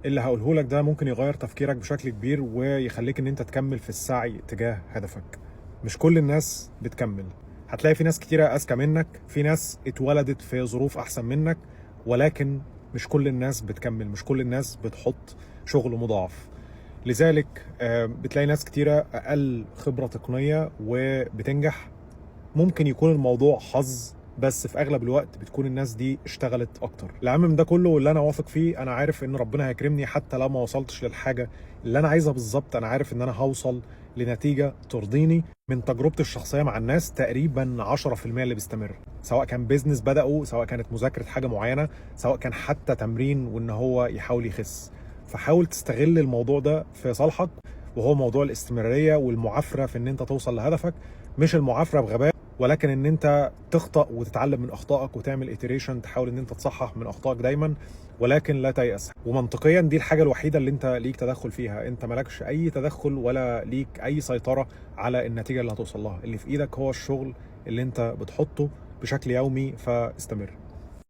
اللي هقوله لك ده ممكن يغير تفكيرك بشكل كبير ويخليك ان انت تكمل في السعي تجاه هدفك. مش كل الناس بتكمل. هتلاقي في ناس كتيرة اذكى منك، في ناس اتولدت في ظروف احسن منك، ولكن مش كل الناس بتكمل، مش كل الناس بتحط شغل مضاعف. لذلك بتلاقي ناس كتيرة اقل خبرة تقنية وبتنجح. ممكن يكون الموضوع حظ، بس في اغلب الوقت بتكون الناس دي اشتغلت اكتر. الاهم من ده كله واللي انا واثق فيه، انا عارف ان ربنا هيكرمني حتى لو ما وصلتش للحاجه اللي انا عايزها بالظبط. انا عارف ان انا هوصل لنتيجه ترضيني. من تجربتي الشخصيه مع الناس، تقريبا 10% اللي بيستمر، سواء كان بيزنس بدأوا، سواء كانت مذاكره حاجه معينه، سواء كان حتى تمرين وان هو يحاول يخس. فحاول تستغل الموضوع ده في صالحك، وهو موضوع الاستمراريه والمعافره في ان انت توصل لهدفك. مش المعافره بغباء، ولكن ان انت تخطأ وتتعلم من اخطائك وتعمل ايتريشن، تحاول ان انت تصحح من اخطائك دايما، ولكن لا تيأس. ومنطقيا دي الحاجه الوحيده اللي انت ليك تدخل فيها. انت مالكش اي تدخل ولا ليك اي سيطره على النتيجه اللي هتوصل لها. اللي في ايدك هو الشغل اللي انت بتحطه بشكل يومي، فاستمر.